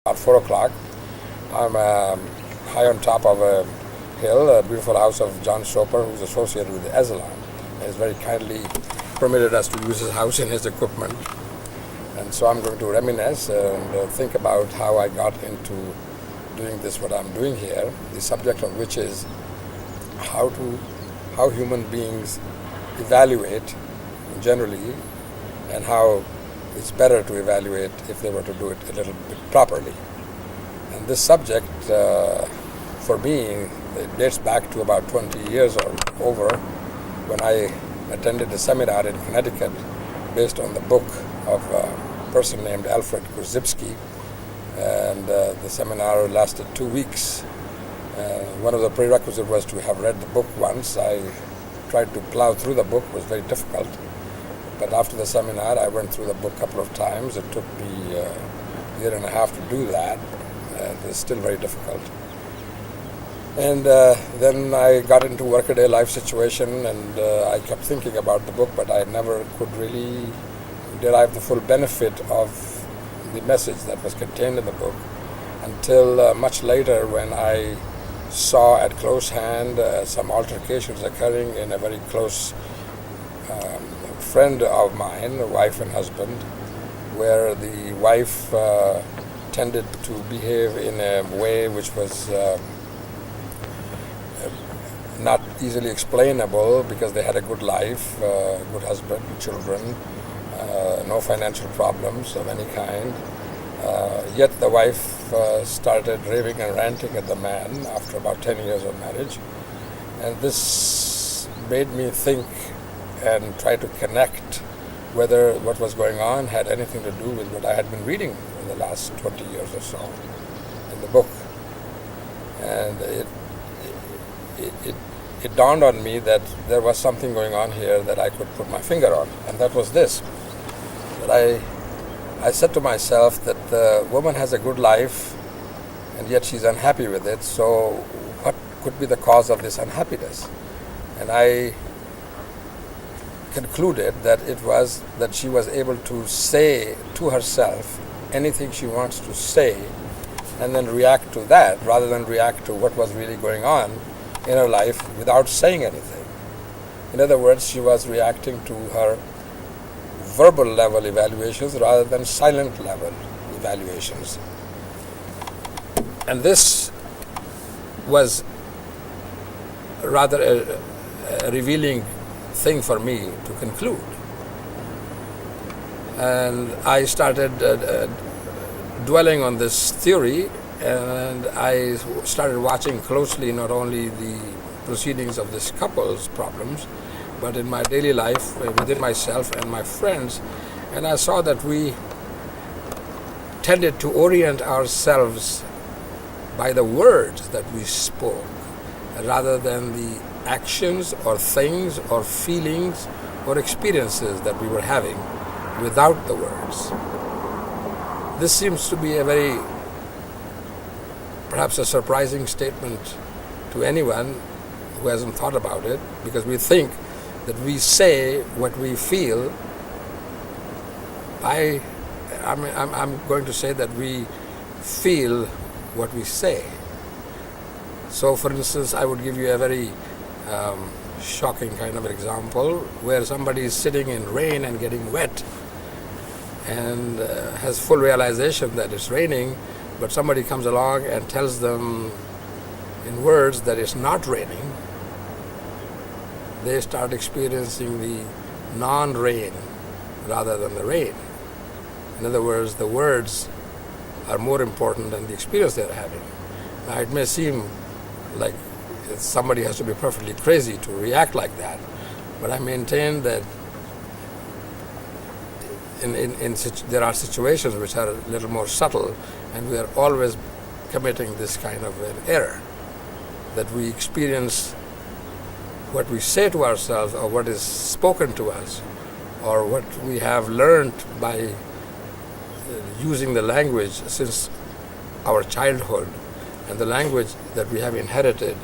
At 4 o'clock, I'm high on top of a hill, a beautiful house of John Soper, who's associated with the Ezelon. He has very kindly permitted us to use his house and his equipment. And so I'm going to reminisce and think about how I got into doing this, what I'm doing here, the subject of which is how human beings evaluate generally, and how it's better to evaluate if they were to do it a little bit properly. And this subject, for me, it dates back to about 20 years or over, when I attended a seminar in Connecticut based on the book of a person named Alfred Korzybski. And the seminar lasted 2 weeks. One of the prerequisites was to have read the book once. I tried to plow through the book. It was very difficult. But after the seminar, I went through the book a couple of times. It took me a year and a half to do that. It was still very difficult. And then I got into workaday life situation, and I kept thinking about the book, but I never could really derive the full benefit of the message that was contained in the book until much later, when I saw at close hand some altercations occurring in a very close friend of mine, a wife and husband, where the wife tended to behave in a way which was not easily explainable, because they had a good life, good husband, children, no financial problems of any kind. Yet the wife started raving and ranting at the man after about 10 years of marriage. And this made me think and try to connect whether what was going on had anything to do with what I had been reading in the last 20 years or so in the book. And it dawned on me that there was something going on here that I could put my finger on, and that was this. That I said to myself that the woman has a good life, and yet she's unhappy with it, so what could be the cause of this unhappiness? And I concluded that it was that she was able to say to herself anything she wants to say, and then react to that rather than react to what was really going on in her life without saying anything. In other words, she was reacting to her verbal level evaluations rather than silent level evaluations. And this was rather a revealing thing for me to conclude. And I started dwelling on this theory, and I started watching closely not only the proceedings of this couple's problems, but in my daily life within myself and my friends. And I saw that we tended to orient ourselves by the words that we spoke, rather than the actions or things or feelings or experiences that we were having without the words. This seems to be perhaps a surprising statement to anyone who hasn't thought about it, because we think that we say what we feel. I'm going to say that we feel what we say. So, for instance, I would give you a very shocking kind of example, where somebody is sitting in rain and getting wet and has full realization that it's raining, but somebody comes along and tells them in words that it's not raining. They start experiencing the non-rain rather than the rain. In other words, the words are more important than the experience they're having. Now, it may seem like somebody has to be perfectly crazy to react like that, but I maintain that there are situations which are a little more subtle, and we are always committing this kind of an error, that we experience what we say to ourselves, or what is spoken to us, or what we have learned by using the language since our childhood, and the language that we have inherited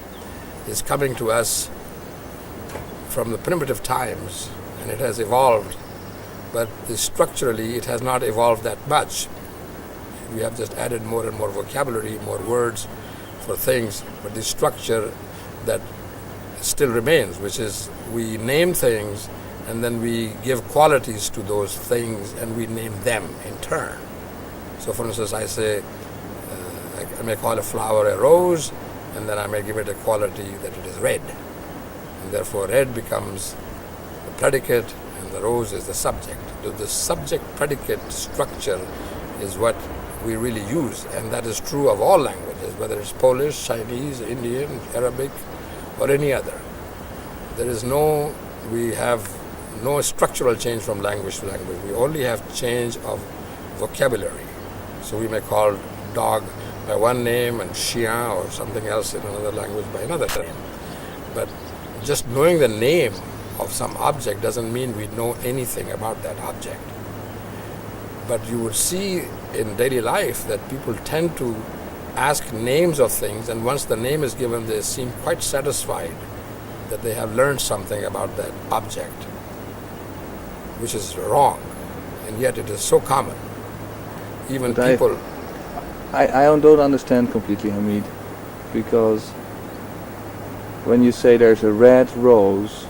is coming to us from the primitive times, and it has evolved, but structurally it has not evolved that much. We have just added more and more vocabulary, more words for things, but the structure that still remains, which is we name things and then we give qualities to those things and we name them in turn. So for instance, I say, I may call a flower a rose, and then I may give it a quality that it is red. And therefore red becomes the predicate and the rose is the subject. The subject-predicate structure is what we really use, and that is true of all languages, whether it's Polish, Chinese, Indian, Arabic, or any other. We have no structural change from language to language. We only have change of vocabulary. So we may call dog by one name and chien or something else in another language by another name. But just knowing the name of some object doesn't mean we know anything about that object. But you would see in daily life that people tend to ask names of things, and once the name is given, they seem quite satisfied that they have learned something about that object, which is wrong, and yet it is so common. Even but people... I don't understand completely, Hamid, because when you say there's a red rose,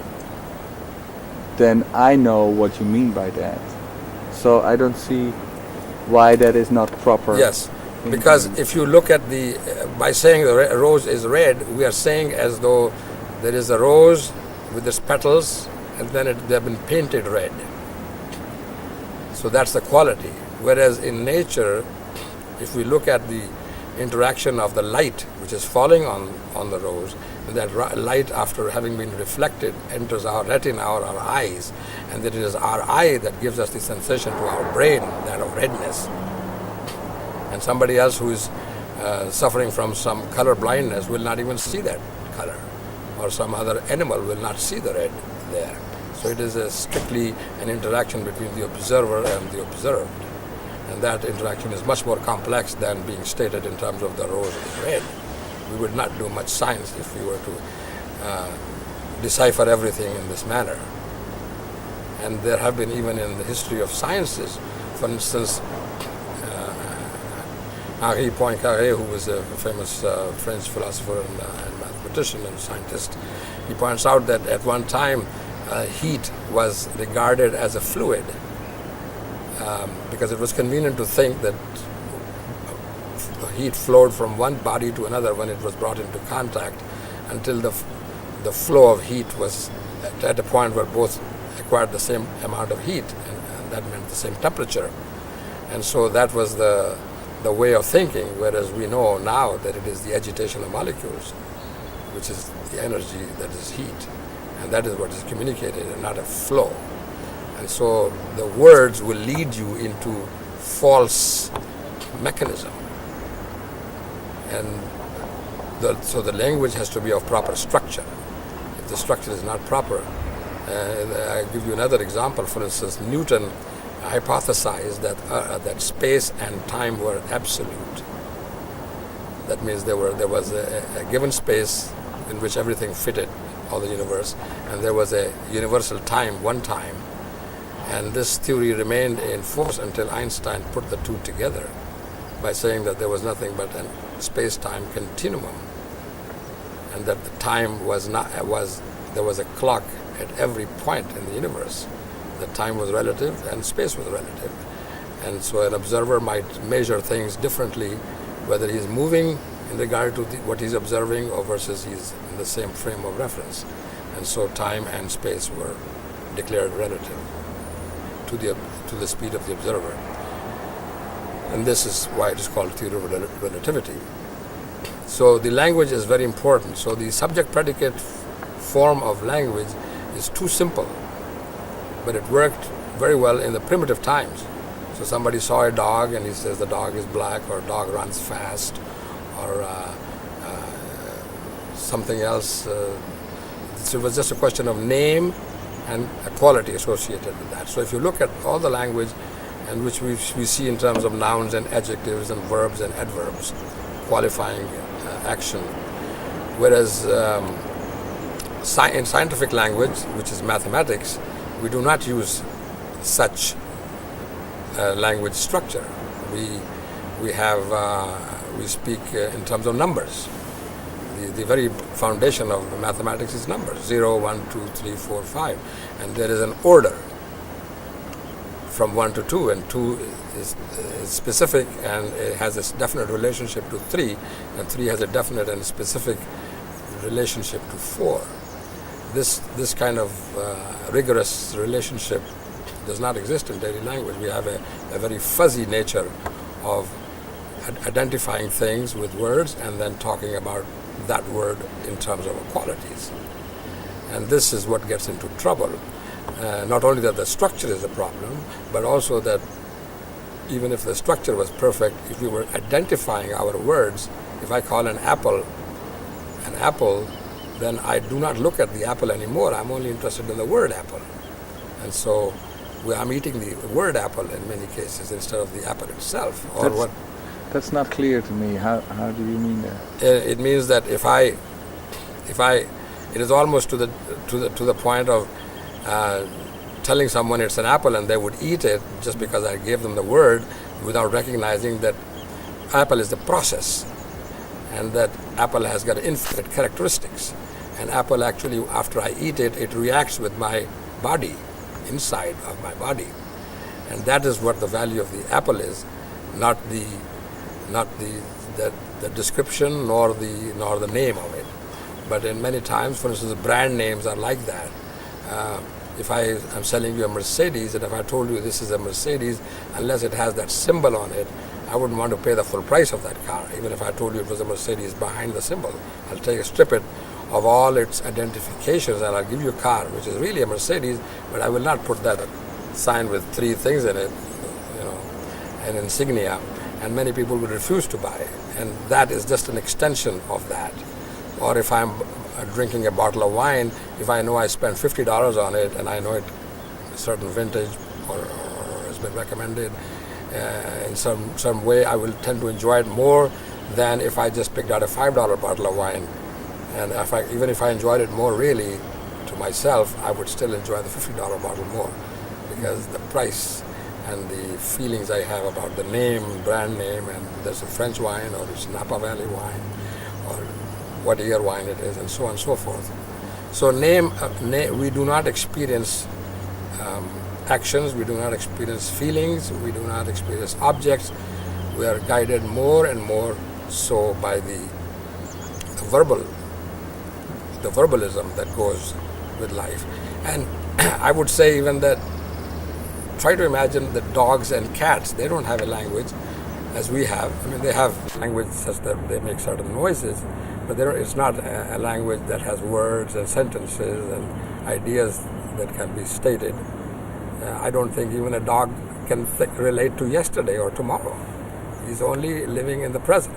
then I know what you mean by that. So I don't see why that is not proper. Yes, because if you look at by saying the rose is red, we are saying as though there is a rose with its petals and then they have been painted red. So that's the quality. Whereas in nature, if we look at the interaction of the light which is falling on the rose, and that light, after having been reflected, enters our retina or our eyes, and that it is our eye that gives us the sensation to our brain, that of redness. And somebody else who is suffering from some color blindness will not even see that color, or some other animal will not see the red there. So it is strictly an interaction between the observer and the observed. And that interaction is much more complex than being stated in terms of the rose is red. We would not do much science if we were to decipher everything in this manner. And there have been, even in the history of sciences, for instance, Henri Poincaré, who was a famous French philosopher and mathematician and scientist, he points out that at one time heat was regarded as a fluid, because it was convenient to think that heat flowed from one body to another when it was brought into contact, until the flow of heat was at a point where both acquired the same amount of heat, and that meant the same temperature. And so that was the way of thinking, whereas we know now that it is the agitation of molecules, which is the energy that is heat, and that is what is communicated and not a flow. And so the words will lead you into false mechanism. And so the language has to be of proper structure. If the structure is not proper, I'll give you another example. For instance, Newton hypothesized that space and time were absolute. That means there was a given space in which everything fitted, all the universe, and there was a universal time, one time. And this theory remained in force until Einstein put the two together by saying that there was nothing but a space-time continuum, and that the time there was a clock at every point in the universe. The time was relative and space was relative. And so an observer might measure things differently, whether he's moving in regard to what he's observing or versus he's in the same frame of reference. And so time and space were declared relative to the speed of the observer. And this is why it is called theory of relativity. So the language is very important. So the subject-predicate form of language is too simple, but it worked very well in the primitive times. So somebody saw a dog and he says the dog is black, or dog runs fast, or something else. So it was just a question of name and a quality associated with that. So if you look at all the language, and which we see in terms of nouns and adjectives and verbs and adverbs, qualifying action, whereas in scientific language, which is mathematics, we do not use such language structure. we speak in terms of numbers. The very foundation of mathematics is numbers: 0, 1, 2, 3, 4, 5, and there is an order from 1 to 2, and 2 is specific and it has a definite relationship to 3, and 3 has a definite and specific relationship to 4. This kind of rigorous relationship does not exist in daily language. We have a very fuzzy nature of identifying things with words and then talking about that word in terms of qualities. And this is what gets into trouble. Not only that the structure is a problem, but also that even if the structure was perfect, if we were identifying our words, if I call an apple, then I do not look at the apple anymore. I'm only interested in the word apple. And so I'm eating the word apple in many cases instead of the apple itself. That's not clear to me. How do you mean that? It means that if I, it is almost to the point of telling someone it's an apple and they would eat it just because I gave them the word without recognizing that apple is the process and that apple has got infinite characteristics. And apple actually, after I eat it, it reacts with my body, inside of my body. And that is what the value of the apple is, not the description nor the name of it. But in many times, for instance, brand names are like that. If I am selling you a Mercedes, and if I told you this is a Mercedes, unless it has that symbol on it, I wouldn't want to pay the full price of that car. Even if I told you it was a Mercedes behind the symbol, I'll strip it of all its identifications and I'll give you a car which is really a Mercedes, but I will not put that sign with 3 things in it, an insignia, and many people would refuse to buy it. And that is just an extension of that. Or if I'm drinking a bottle of wine, if I know I spent $50 on it and I know it a certain vintage or has been recommended in some way, I will tend to enjoy it more than if I just picked out a $5 bottle of wine. And even if I enjoyed it more really to myself, I would still enjoy the $50 bottle more, because the price and the feelings I have about the name, brand name, and there's a French wine or it's Napa Valley wine or what year wine it is, and so on and so forth. So we do not experience actions, we do not experience feelings, we do not experience objects. We are guided more and more so by the verbalism that goes with life. And I would say even that, try to imagine that dogs and cats, they don't have a language as we have. I mean, they have language such that they make certain noises, but it's not a language that has words and sentences and ideas that can be stated. I don't think even a dog can relate to yesterday or tomorrow. He's only living in the present.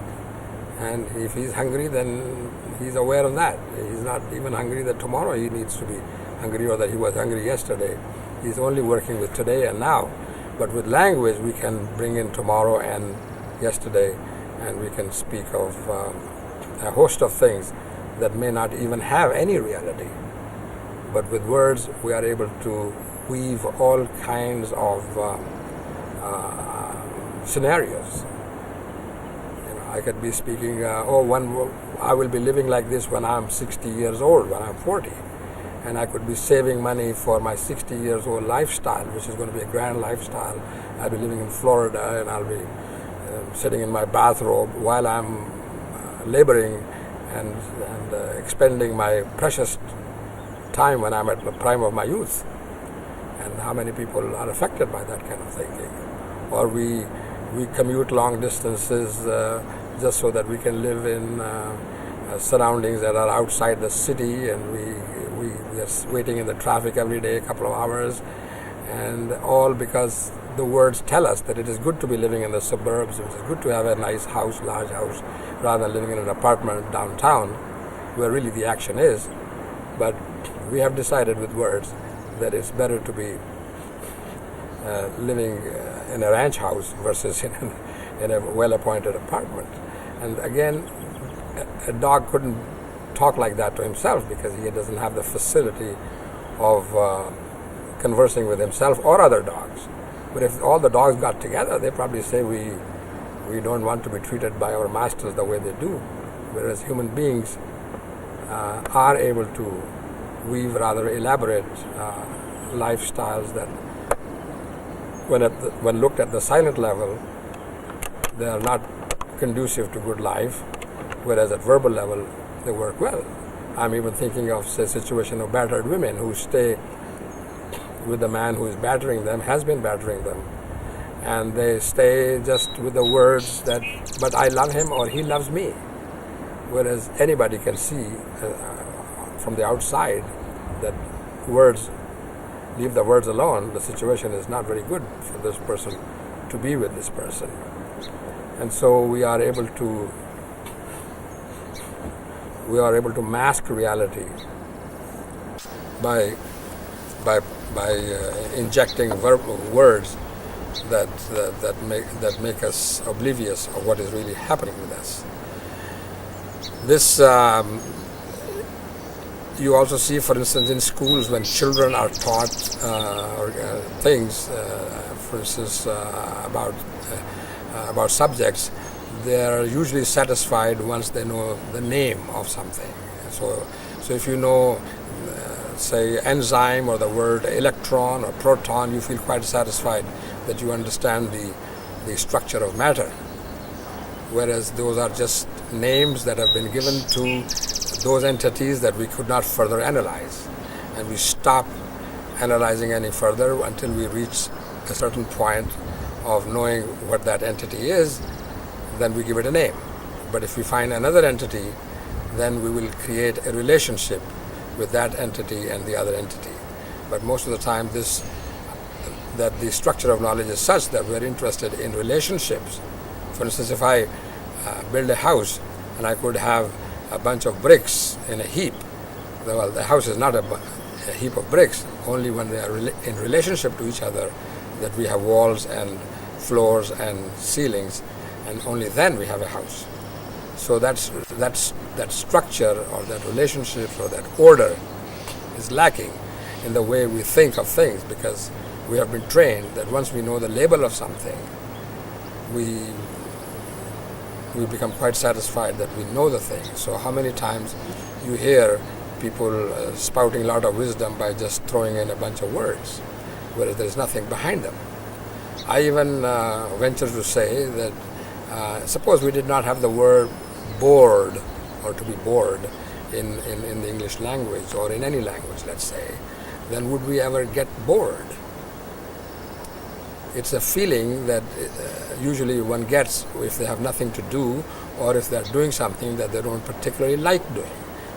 And if he's hungry, then he's aware of that. He's not even hungry that tomorrow he needs to be hungry or that he was hungry yesterday. He's only working with today and now. But with language, we can bring in tomorrow and yesterday, and we can speak of a host of things that may not even have any reality. But with words, we are able to weave all kinds of scenarios. I could be speaking, I will be living like this when I'm 60 years old, when I'm 40. And I could be saving money for my 60 years old lifestyle, which is going to be a grand lifestyle. I'll be living in Florida and I'll be sitting in my bathrobe while I'm laboring and expending my precious time when I'm at the prime of my youth. And how many people are affected by that kind of thinking? Or we commute long distances just so that we can live in surroundings that are outside the city, and we are waiting in the traffic every day, a couple of hours, and all because the words tell us that it is good to be living in the suburbs, it is good to have a nice house, large house, rather than living in an apartment downtown, where really the action is. But we have decided with words that it's better to be living in a ranch house versus in a well-appointed apartment. And again, a dog couldn't talk like that to himself because he doesn't have the facility of conversing with himself or other dogs. But if all the dogs got together, they probably say we We don't want to be treated by our masters the way they do, whereas human beings are able to weave rather elaborate lifestyles that, when looked at the silent level, they are not conducive to good life, whereas at verbal level they work well. I'm even thinking of, say, situation of battered women who stay with the man who is battering them, has been battering them, and they stay just with the words that, but I love him or he loves me, whereas anybody can see from the outside that words, leave the words alone, the situation is not very good for this person to be with this person. And so we are able to mask reality by injecting words that make us oblivious of what is really happening with us. This you also see, for instance, in schools when children are taught things, for instance, about subjects. They are usually satisfied once they know the name of something. So if you know, say, enzyme or the word electron or proton, you feel quite satisfied that you understand the structure of matter. Whereas those are just names that have been given to those entities that we could not further analyze. And we stop analyzing any further until we reach a certain point of knowing what that entity is, then we give it a name. But if we find another entity, then we will create a relationship with that entity and the other entity. But most of the time that the structure of knowledge is such that we're interested in relationships. For instance, if I build a house and I could have a bunch of bricks in a heap, well, the house is not a heap of bricks, only when they are in relationship to each other that we have walls and floors and ceilings, and only then we have a house. So that structure or that relationship or that order is lacking in the way we think of things, because we have been trained that once we know the label of something, we become quite satisfied that we know the thing. So how many times you hear people spouting a lot of wisdom by just throwing in a bunch of words, whereas there is nothing behind them. I even venture to say that suppose we did not have the word bored or to be bored in the English language or in any language, let's say, then would we ever get bored? It's a feeling that usually one gets if they have nothing to do or if they're doing something that they don't particularly like doing.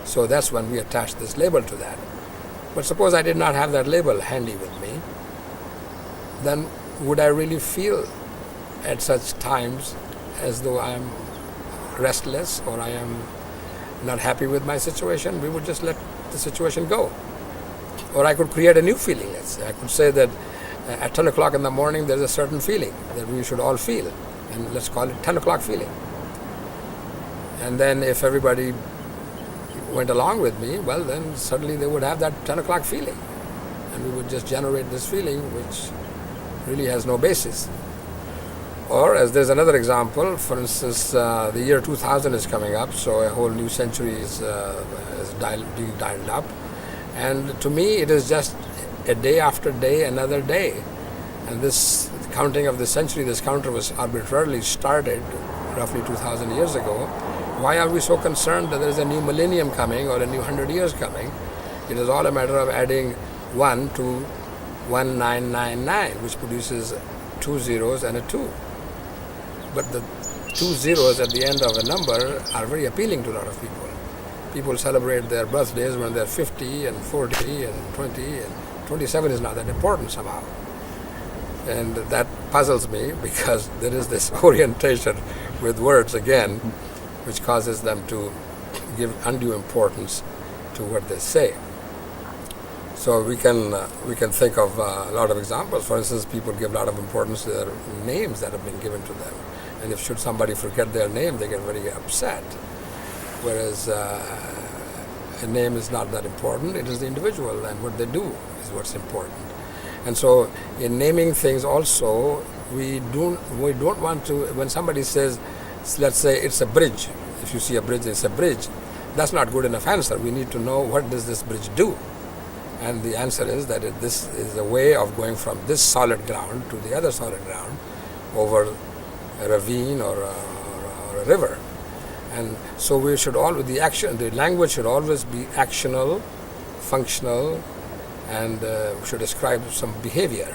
So that's when we attach this label to that. But suppose I did not have that label handy with me, then would I really feel at such times as though I am restless or I am not happy with my situation? We would just let the situation go. Or I could create a new feeling, let's say. I could say that at 10 o'clock in the morning there's a certain feeling that we should all feel, and let's call it 10 o'clock feeling. And then if everybody went along with me, well, then suddenly they would have that 10 o'clock feeling, and we would just generate this feeling which really has no basis. Or as there's another example, for instance, the year 2000 is coming up, so a whole new century is being dialed up, and to me it is just a day after day, another day. And this counting of the century, this counter was arbitrarily started roughly 2,000 years ago. Why are we so concerned that there is a new millennium coming or a new 100 years coming? It is all a matter of adding 1 to 1999, which produces 2 zeros and a 2. But the 2 zeros at the end of a number are very appealing to a lot of people. People celebrate their birthdays when they're 50 and 40 and 20, and 27 is not that important somehow. And that puzzles me because there is this orientation with words again, which causes them to give undue importance to what they say. So we can think of a lot of examples. For instance, people give a lot of importance to their names that have been given to them. And if should somebody forget their name, they get very upset. Whereas a name is not that important. It is the individual and what they do is what's important. And so in naming things also, We don't want to, when somebody says, let's say it's a bridge, if you see a bridge, it's a bridge, that's not good enough answer. We need to know, what does this bridge do? And the answer is that this is a way of going from this solid ground to the other solid ground over a ravine or a river. And so we should the language should always be actional, functional, and should describe some behavior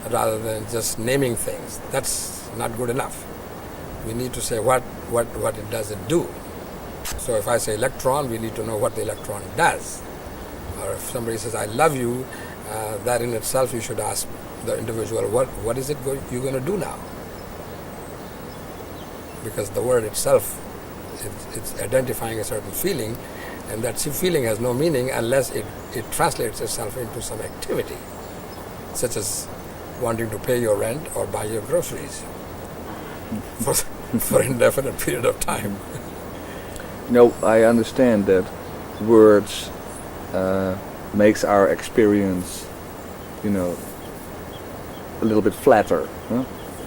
rather than just naming things. That's not good enough. We need to say what it doesn't do. So if I say electron, we need to know what the electron does. Or if somebody says, I love you, that in itself you should ask the individual, what is it you're going to do now? Because the word itself, it's identifying a certain feeling, and that feeling has no meaning unless it translates itself into some activity, such as wanting to pay your rent or buy your groceries for an indefinite period of time. No, I understand that words makes our experience, a little bit flatter. Huh?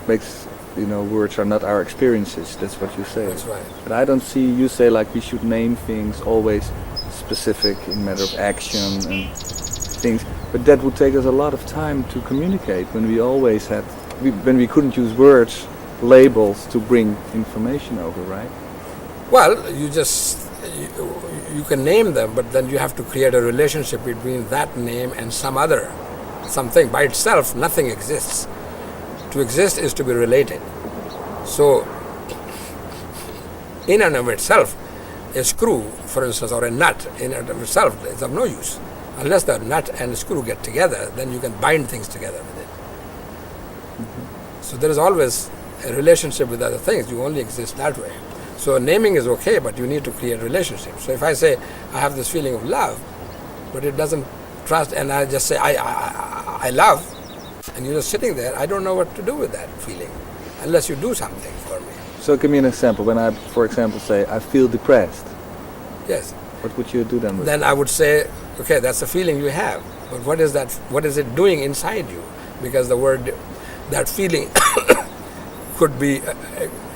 Makes, words are not our experiences. That's what you say. That's right. But I don't see you say like we should name things always specific in matter of action and things. But that would take us a lot of time to communicate when we couldn't use words, labels to bring information over, right? Well, you can name them, but then you have to create a relationship between that name and something. By itself, nothing exists. To exist is to be related. So, in and of itself, a screw, for instance, or a nut, in and of itself is of no use. Unless the nut and the screw get together, then you can bind things together with it. Mm-hmm. So there is always a relationship with other things. You only exist that way. So naming is okay, but you need to create relationships. So if I say, I have this feeling of love, but it doesn't trust, and I just say, I love, and you're just sitting there, I don't know what to do with that feeling, unless you do something for me. So give me an example. When I, for example, say, I feel depressed. Yes. What would you do then with Then I would say, okay, that's the feeling you have, but what is it doing inside you? Because the word, that feeling could be,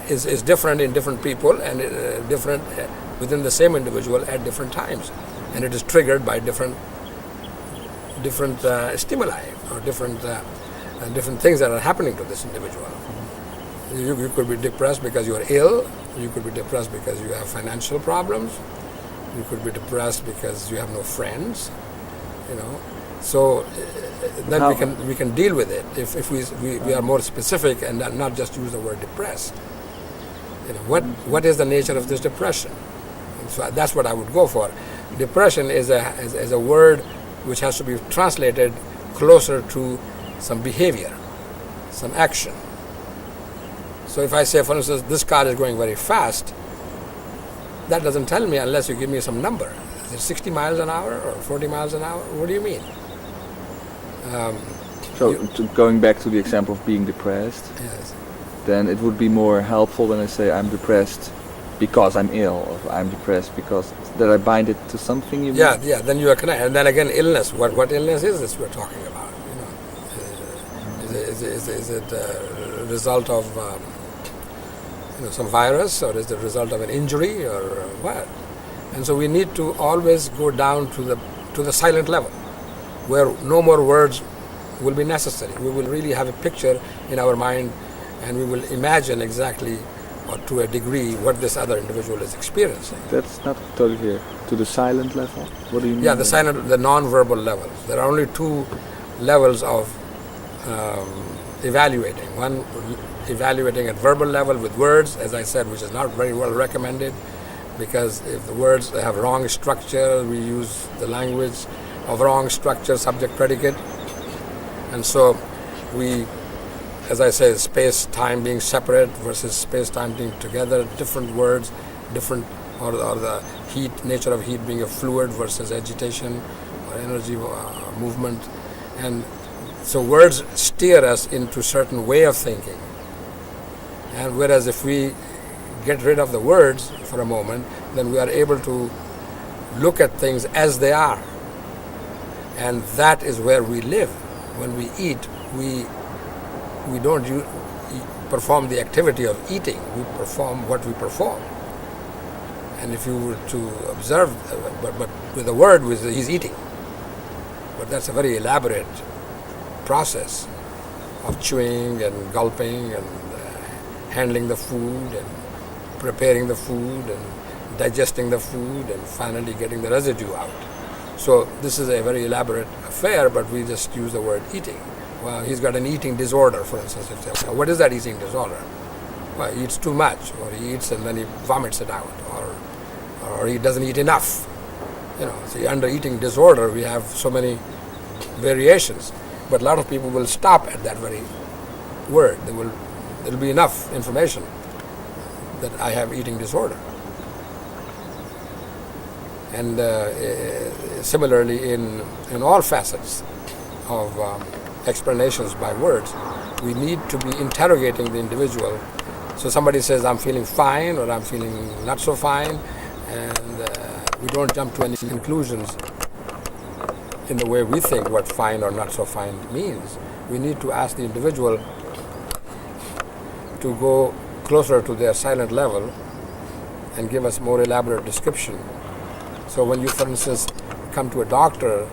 is different in different people and different within the same individual at different times. And it is triggered by different stimuli or different things that are happening to this individual. You could be depressed because you are ill. You could be depressed because you have financial problems. You could be depressed because you have no friends. So then we can deal with it if we are more specific and not just use the word depressed. What is the nature of this depression? So that's what I would go for. Depression is a word which has to be translated closer to some behavior, some action. So if I say, for instance, this car is going very fast, that doesn't tell me unless you give me some number. Is it 60 miles an hour or 40 miles an hour? What do you mean? Going back to the example of being depressed, yes. Then it would be more helpful when I say I'm depressed because I'm ill, or I'm depressed because that I bind it to something. You mean? Yeah. Then you are connected. And then again, illness. What illness is this we're talking about? Is it a result of some virus, or is it a result of an injury, or what? And so we need to always go down to the silent level, where no more words will be necessary. We will really have a picture in our mind, and we will imagine exactly, or to a degree, what this other individual is experiencing. That's not totally clear. To the silent level? What do you mean? Yeah, the non-verbal level. There are only two levels of evaluating. One, evaluating at verbal level with words, as I said, which is not very well recommended, because if the words have wrong structure, we use the language of wrong structure, subject, predicate. And so we, as I say, space-time being separate versus space-time being together, different words, different, or the nature of heat being a fluid versus agitation or energy movement. And so words steer us into certain way of thinking. And whereas if we get rid of the words for a moment, then we are able to look at things as they are. And that is where we live. When we eat, we we don't perform the activity of eating. We perform what we perform. And if you were to observe, but with the word, he's eating. But that's a very elaborate process of chewing and gulping and handling the food and preparing the food and digesting the food and finally getting the residue out. So this is a very elaborate affair, but we just use the word eating. Well, he's got an eating disorder, for instance. What is that eating disorder? Well, he eats too much, or he eats and then he vomits it out, or he doesn't eat enough. See, under eating disorder, we have so many variations, but a lot of people will stop at that very word. There'll be enough information that I have eating disorder. And similarly, in all facets of explanations by words, we need to be interrogating the individual. So somebody says, I'm feeling fine, or I'm feeling not so fine, and we don't jump to any conclusions in the way we think what fine or not so fine means. We need to ask the individual to go closer to their silent level and give us more elaborate description. So when you, for instance, come to a doctor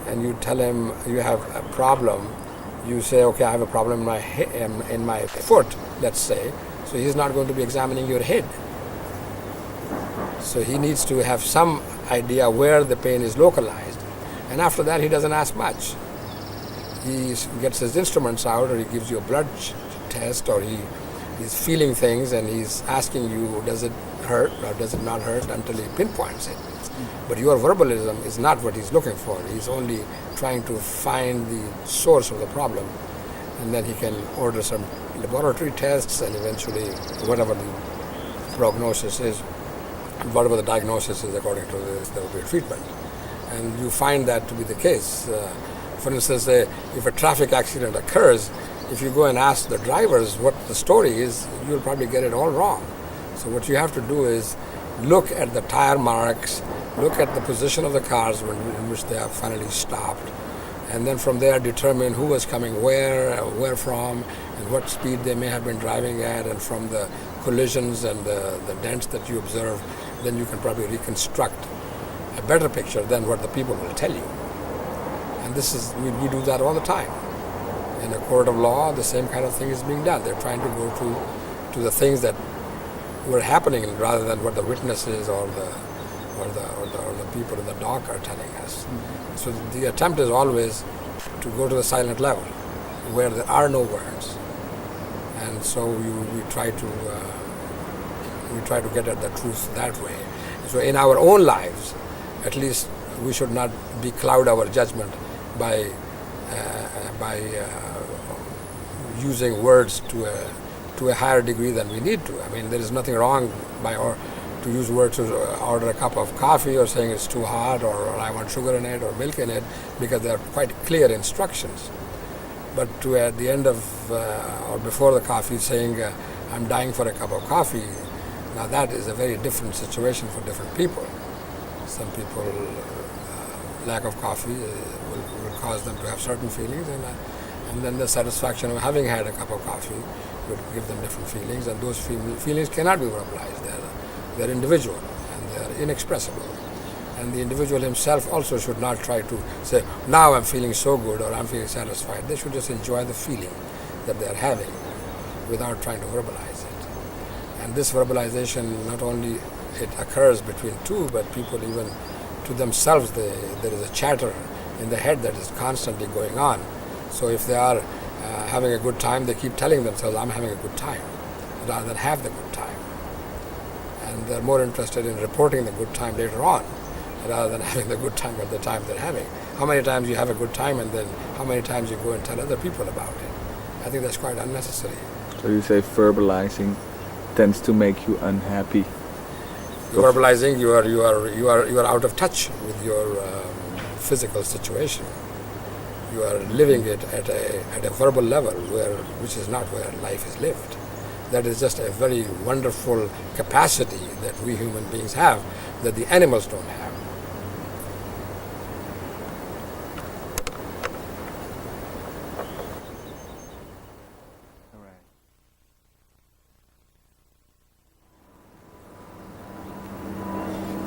and you tell him you have a problem, you say, okay, I have a problem in my foot, let's say. So he's not going to be examining your head. So he needs to have some idea where the pain is localized. And after that, he doesn't ask much. He gets his instruments out, or he gives you a blood test, or he's feeling things and he's asking you, does it hurt or does it not hurt, until he pinpoints it. But your verbalism is not what he's looking for. He's only trying to find the source of the problem, and then he can order some laboratory tests, and eventually whatever the prognosis is, whatever the diagnosis is, according to this, there will be a treatment. And you find that to be the case. For instance, if a traffic accident occurs, if you go and ask the drivers what the story is, you'll probably get it all wrong. So what you have to do is look at the tire marks, look at the position of the cars in which they have finally stopped, and then from there determine who was coming where from, and what speed they may have been driving at, and from the collisions and the dents that you observe, then you can probably reconstruct a better picture than what the people will tell you. And this is, we do that all the time. In a court of law, the same kind of thing is being done. They're trying to go to the things that were happening rather than what the witnesses or the people in the dock are telling us. Mm-hmm. So the attempt is always to go to the silent level, where there are no words, and so we try to get at the truth that way. So in our own lives, at least, we should not becloud our judgment by using words to a higher degree than we need to. I mean, there is nothing wrong to use words to order a cup of coffee, or saying it's too hot, or I want sugar in it or milk in it, because they are quite clear instructions. But to at the end of or before the coffee saying, I'm dying for a cup of coffee, now that is a very different situation for different people. Some people, lack of coffee will cause them to have certain feelings, and then the satisfaction of having had a cup of coffee would give them different feelings, and those feelings cannot be verbalized. They're individual, and they're inexpressible. And the individual himself also should not try to say, now I'm feeling so good, or I'm feeling satisfied. They should just enjoy the feeling that they're having without trying to verbalize it. And this verbalization, not only it occurs between two, but people even to themselves, there is a chatter in the head that is constantly going on. So if they are having a good time, they keep telling themselves, I'm having a good time, rather than have the good time. And they're more interested in reporting the good time later on, rather than having the good time at the time they're having. How many times you have a good time, and then how many times you go and tell other people about it? I think that's quite unnecessary. So you say verbalizing tends to make you unhappy. Verbalizing, you are out of touch with your physical situation. You are living it at a verbal level, which is not where life is lived. That is just a very wonderful capacity that we human beings have that the animals don't have.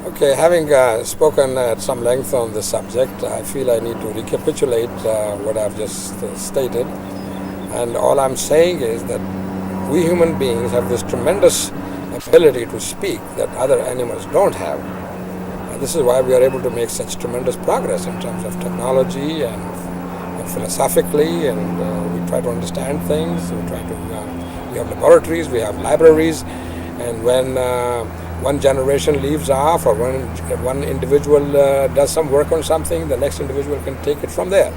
Okay, having spoken at some length on this subject, I feel I need to recapitulate what I've just stated. And all I'm saying is that we human beings have this tremendous ability to speak that other animals don't have. And this is why we are able to make such tremendous progress in terms of technology and philosophically, and we try to understand things. We have laboratories, we have libraries, and when one generation leaves off, or when one individual does some work on something, the next individual can take it from there.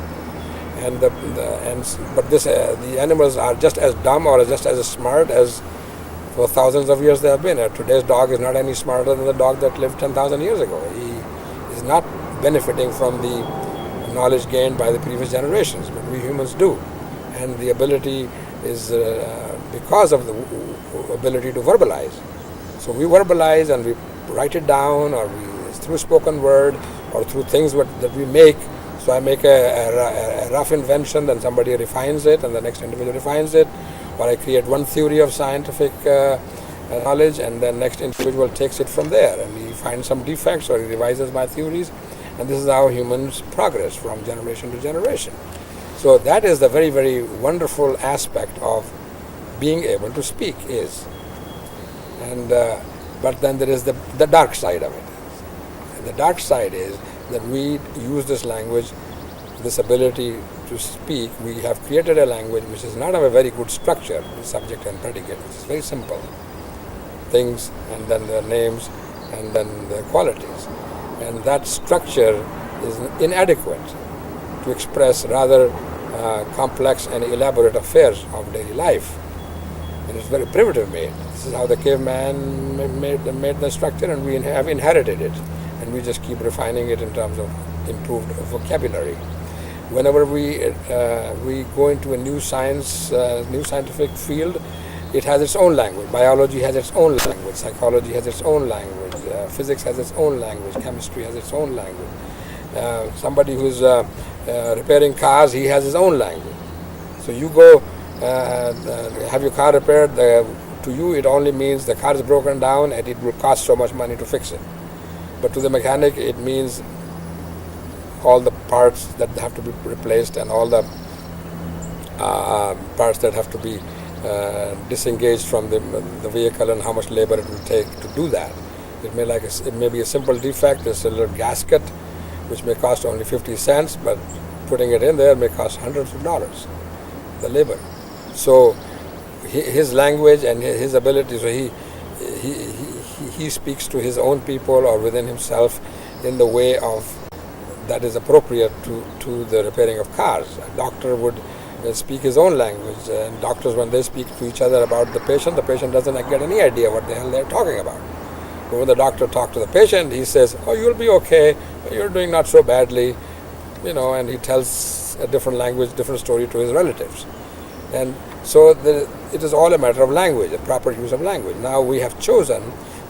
And the animals are just as dumb or just as smart as for thousands of years they have been. Today's dog is not any smarter than the dog that lived 10,000 years ago. He is not benefiting from the knowledge gained by the previous generations, but we humans do. And the ability is because of the ability to verbalize. So we verbalize and we write it down, or through spoken word, or through things that we make. So I make a rough invention, then somebody refines it, and the next individual refines it. Or I create one theory of scientific knowledge, and then next individual takes it from there, and he finds some defects, or he revises my theories. And this is how humans progress from generation to generation. So that is the very, very wonderful aspect of being able to speak is. And but then there is the dark side of it. And the dark side is that we use this language, this ability to speak. We have created a language which is not of a very good structure, subject and predicate, which is very simple. Things, and then their names, and then their qualities. And that structure is inadequate to express rather complex and elaborate affairs of daily life. And it's very primitive made. This is how the caveman made the structure, and we have inherited it. And we just keep refining it in terms of improved vocabulary. Whenever we go into a new scientific field, it has its own language. Biology has its own language. Psychology has its own language. Physics has its own language. Chemistry has its own language. Somebody who's repairing cars, he has his own language. So you go have your car repaired. To you, it only means the car is broken down and it will cost so much money to fix it. But to the mechanic, it means all the parts that have to be replaced, and all the parts that have to be disengaged from the vehicle, and how much labor it will take to do that. It may be a simple defect. There's a little gasket which may cost only 50 cents, but putting it in there may cost hundreds of dollars, the labor. So his language and his ability, so he speaks to his own people or within himself in the way of that is appropriate to the repairing of cars. A doctor would speak his own language, and doctors, when they speak to each other about the patient doesn't get any idea what the hell they're talking about. But when the doctor talks to the patient, he says, "Oh, you'll be okay, you're doing not so badly," and he tells a different language, different story to his relatives. And so it is all a matter of language, a proper use of language. Now we have chosen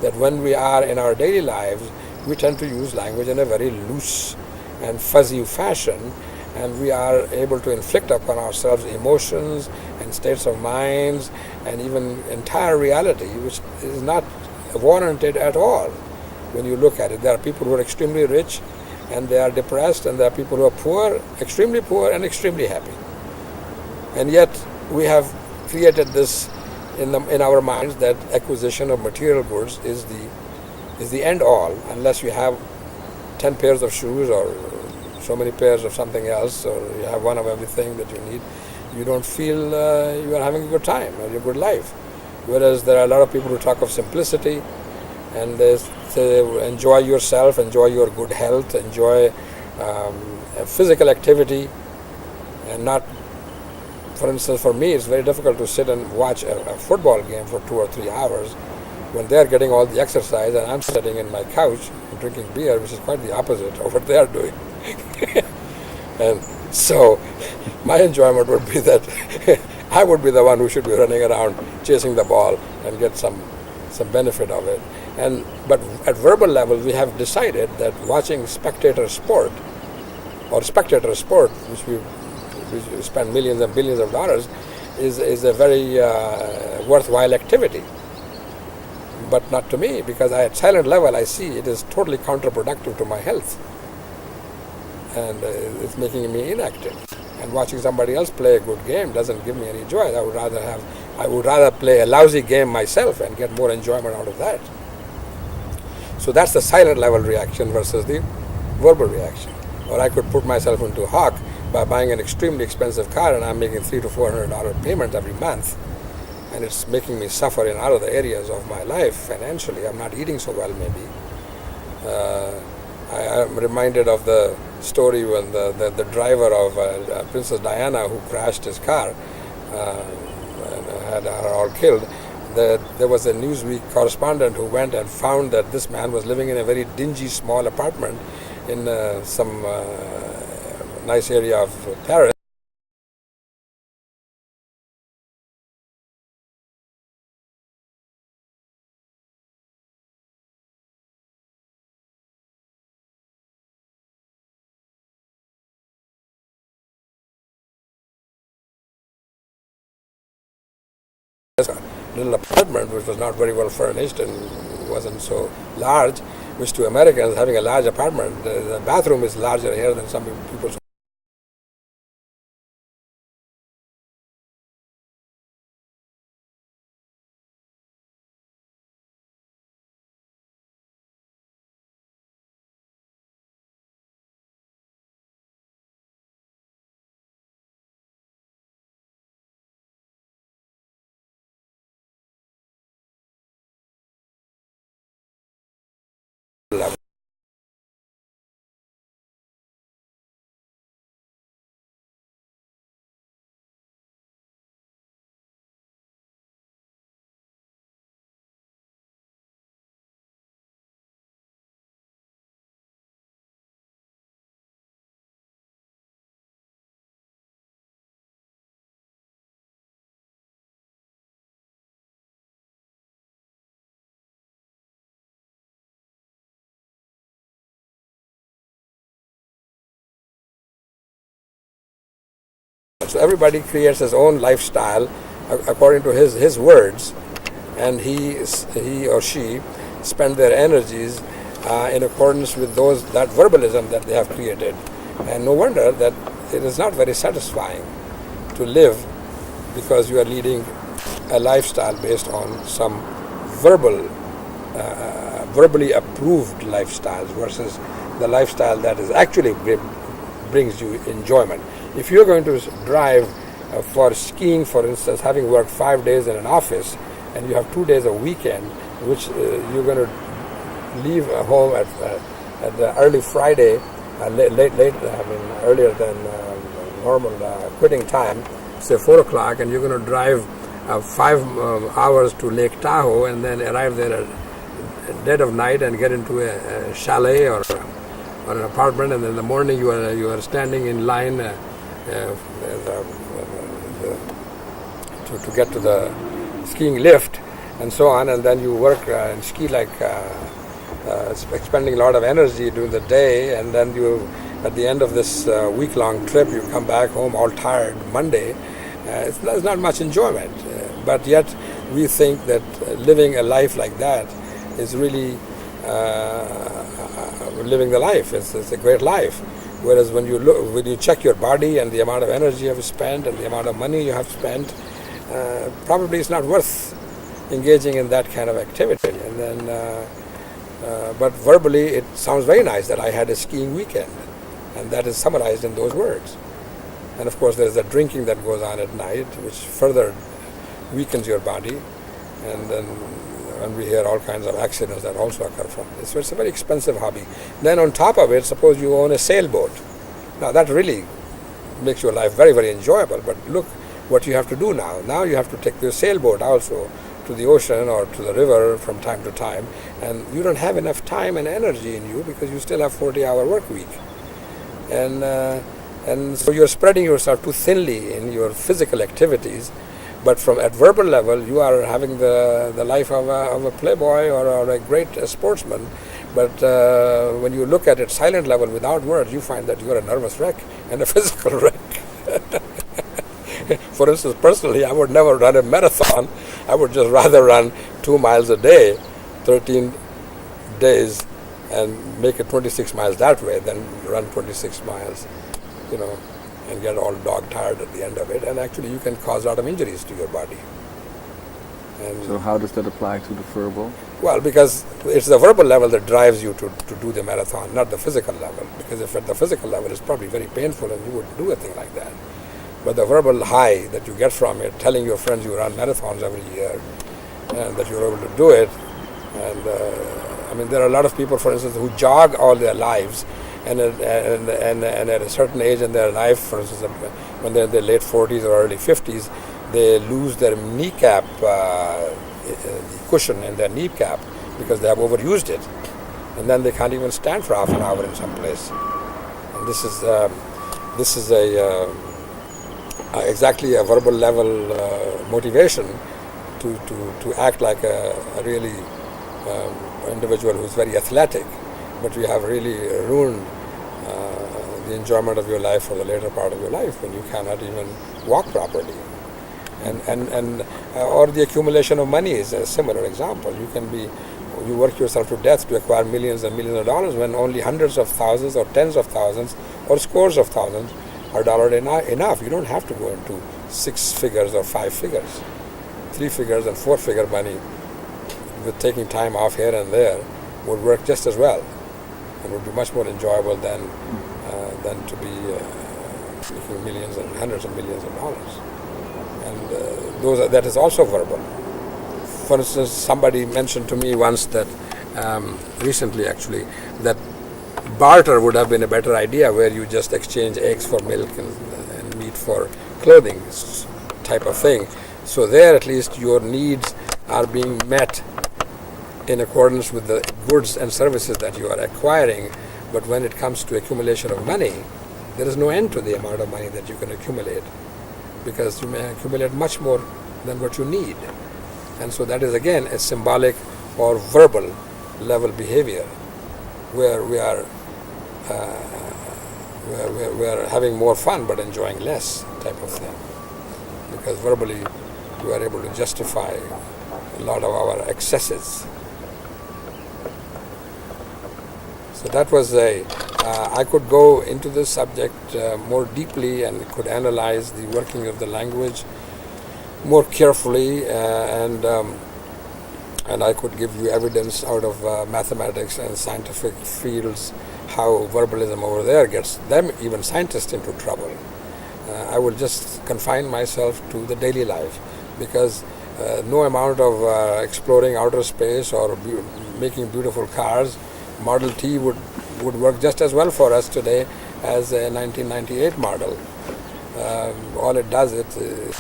that when we are in our daily lives, we tend to use language in a very loose and fuzzy fashion, and we are able to inflict upon ourselves emotions and states of minds and even entire reality, which is not warranted at all. When you look at it, there are people who are extremely rich and they are depressed, and there are people who are poor and extremely happy. And yet we have created this in our minds that acquisition of material goods is the end all, unless you have 10 pairs of shoes or so many pairs of something else, or you have one of everything that you need. You don't feel you are having a good time or a good life. Whereas there are a lot of people who talk of simplicity, and they say enjoy yourself, enjoy your good health, enjoy physical activity, and not. For instance, for me, it's very difficult to sit and watch a football game for 2 or 3 hours when they're getting all the exercise and I'm sitting in my couch and drinking beer, which is quite the opposite of what they're doing. And so my enjoyment would be that I would be the one who should be running around chasing the ball and get some benefit of it. But at verbal level, we have decided that watching spectator sport, which we spend millions and billions of dollars, is a very worthwhile activity. but not to me, because at silent level I see it is totally counterproductive to my health, and it's making me inactive. And watching somebody else play a good game doesn't give me any joy. I would rather play a lousy game myself and get more enjoyment out of that. So that's the silent level reaction versus the verbal reaction. Or I could put myself into hock by buying an extremely expensive car, and I'm making $300 to $400 payments every month, and it's making me suffer in other areas of my life financially. I'm not eating so well, maybe. I'm reminded of the story when the driver of Princess Diana, who crashed his car and had her all killed. There was a Newsweek correspondent who went and found that this man was living in a very dingy small apartment in some nice area of Paris. Little apartment which was not very well furnished and wasn't so large, which to Americans, having a large apartment, the bathroom is larger here than some people's. So everybody creates his own lifestyle according to his words, and he or she spend their energies in accordance with that verbalism that they have created. And no wonder that it is not very satisfying to live, because you are leading a lifestyle based on some verbally approved lifestyles versus the lifestyle that is actually brings you enjoyment. If you're going to drive for skiing, for instance, having worked 5 days in an office, and you have 2 days a weekend, which you're going to leave home at the early Friday, earlier than normal quitting time, say 4 o'clock, and you're going to drive 5 hours to Lake Tahoe, and then arrive there at dead of night and get into a chalet or an apartment, and in the morning you are standing in line to get to the skiing lift and so on, and then you work and ski like expending a lot of energy during the day, and then you, at the end of this week-long trip, you come back home all tired Monday. It's not much enjoyment, but yet we think that living a life like that is really living the life. It's a great life. Whereas when you check your body and the amount of energy you have spent and the amount of money you have spent, probably it's not worth engaging in that kind of activity. And then, but verbally, it sounds very nice that I had a skiing weekend, and that is summarized in those words. And of course, there's the drinking that goes on at night, which further weakens your body, and then. And we hear all kinds of accidents that also occur from it. So it's a very expensive hobby. Then on top of it, suppose you own a sailboat. Now that really makes your life very, very enjoyable. But look what you have to do now. Now you have to take your sailboat also to the ocean or to the river from time to time. And you don't have enough time and energy in you because you still have 40-hour work week. And so you're spreading yourself too thinly in your physical activities. But at verbal level, you are having the life of a playboy or a great sportsman. But when you look at it silent level without words, you find that you are a nervous wreck and a physical wreck. For instance, personally, I would never run a marathon. I would just rather run 2 miles a day 13 days and make it 26 miles that way, then run 26 miles, and get all dog tired at the end of it, and actually you can cause a lot of injuries to your body. And So how does that apply to the verbal? well, because it's the verbal level that drives you to do the marathon, not the physical level. Because if at the physical level, it's probably very painful and you wouldn't do a thing like that. But the verbal high that you get from it, telling your friends you run marathons every year, and that you're able to do it, and there are a lot of people, for instance, who jog all their lives, and at a certain age in their life, for instance, when they're in their late 40s or early 50s, they lose their kneecap cushion in their kneecap because they have overused it, and then they can't even stand for half an hour in some place. And this is exactly a verbal level motivation to act like a really individual who's very athletic, but you have really ruined the enjoyment of your life for the later part of your life when you cannot even walk properly. Or the accumulation of money is a similar example. You work yourself to death to acquire millions and millions of dollars when only hundreds of thousands or tens of thousands or scores of thousands are dollar enough. You don't have to go into 6 figures or 5 figures. 3 figures and 4 figure money with taking time off here and there would work just as well and would be much more enjoyable than to be making millions and hundreds of millions of dollars. And that is also verbal. For instance, somebody mentioned to me once that, recently actually, that barter would have been a better idea, where you just exchange eggs for milk and meat for clothing type of thing. So there at least your needs are being met in accordance with the goods and services that you are acquiring. But when it comes to accumulation of money, there is no end to the amount of money that you can accumulate, because you may accumulate much more than what you need. And so that is again a symbolic or verbal level behavior where we are having more fun but enjoying less type of thing, because verbally we are able to justify a lot of our excesses. So that was I could go into this subject more deeply and could analyze the working of the language more carefully, and I could give you evidence out of mathematics and scientific fields how verbalism over there gets them, even scientists, into trouble. I will just confine myself to the daily life, because no amount of exploring outer space or making beautiful cars, Model T would work just as well for us today as a 1998 model. All it does, it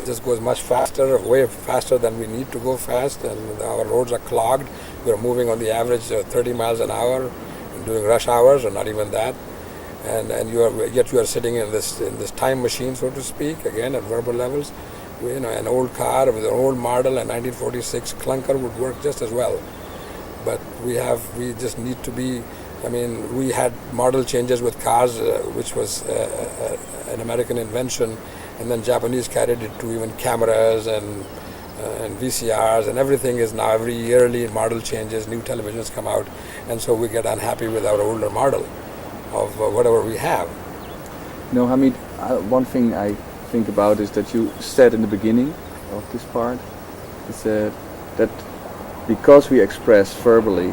just goes much faster, way faster than we need to go fast, and our roads are clogged. We're moving on the average 30 miles an hour during rush hours, or not even that. And yet you are sitting in this time machine, so to speak, again at verbal levels. An old car with an old model, a 1946 clunker would work just as well. But we just need to be. We had model changes with cars, which was an American invention, and then Japanese carried it to even cameras and VCRs, and everything is now every yearly model changes, new televisions come out, and so we get unhappy with our older model of whatever we have. Hamid, one thing I think about is that you said in the beginning of this part, you said that because we express verbally,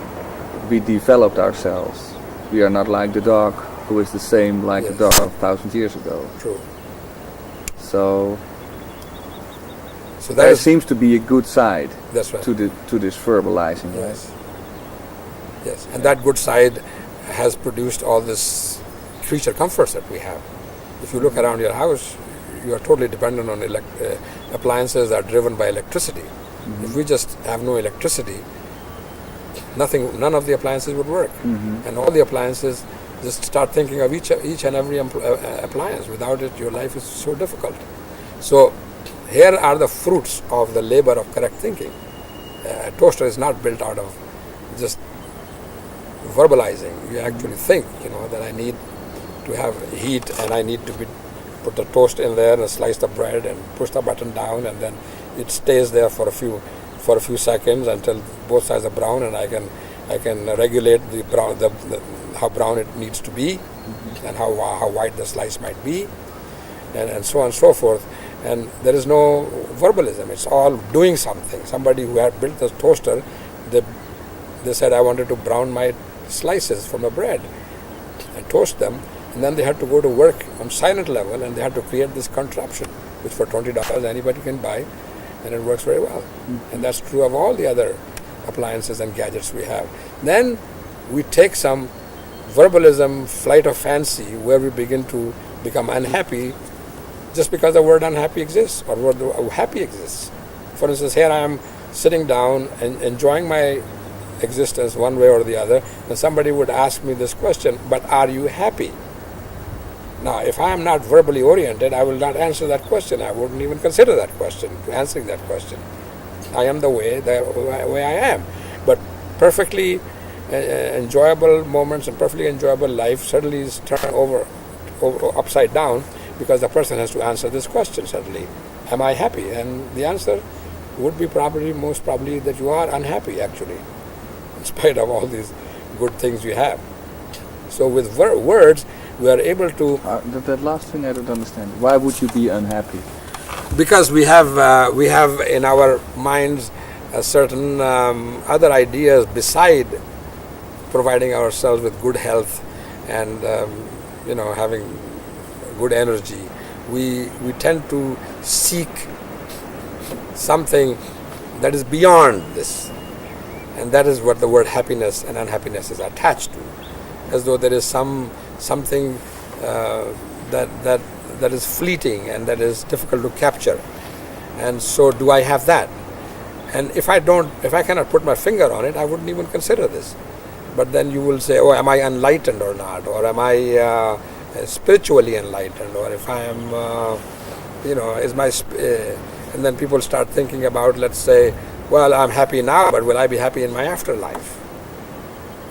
we developed ourselves. We are not like the dog who is the same like Yes. the dog 1,000 years ago. True. So that there is, seems to be a good side that's right. to this verbalizing, right? Yes. Yes, and that good side has produced all this creature comforts that we have. If you look around your house, you are totally dependent on appliances that are driven by electricity. Mm-hmm. If we just have no electricity, none of the appliances would work. Mm-hmm. And all the appliances, just start thinking of each and every appliance. Without it, your life is so difficult. So here are the fruits of the labor of correct thinking. A toaster is not built out of just verbalizing. You actually think, that I need to have heat, and I need to put the toast in there and slice the bread and push the button down, and then it stays there for a for a few seconds until both sides are brown, and I can regulate the brown, how brown it needs to be, and how white the slice might be, and so on and so forth. And there is no verbalism. It's all doing something. Somebody who had built the toaster, they said, I wanted to brown my slices from the bread and toast them, and then they had to go to work on silent level, and they had to create this contraption, which for $20 anybody can buy, and it works very well. And that's true of all the other appliances and gadgets we have. Then we take some verbalism, flight of fancy, where we begin to become unhappy just because the word unhappy exists, or word happy exists. For instance, here I am sitting down and enjoying my existence one way or the other, and somebody would ask me this question, but are you happy? Now, if I am not verbally oriented, I will not answer that question. I wouldn't even consider that question, answering that question. I am the way I am. But perfectly enjoyable moments and perfectly enjoyable life suddenly is turned over upside down, because the person has to answer this question suddenly. Am I happy? And the answer would be most probably that you are unhappy, actually, in spite of all these good things you have. So with words, we are able to... that last thing I don't understand. Why would you be unhappy? Because we have in our minds certain other ideas beside providing ourselves with good health and having good energy. We tend to seek something that is beyond this, and that is what the word happiness and unhappiness is attached to, as though there is something that is fleeting and that is difficult to capture. And so, do I have that? And if I cannot put my finger on it, I wouldn't even consider this. But then you will say, oh, am I enlightened or not? Or am I spiritually enlightened? Or if I am, and then people start thinking about, let's say, well, I'm happy now, but will I be happy in my afterlife?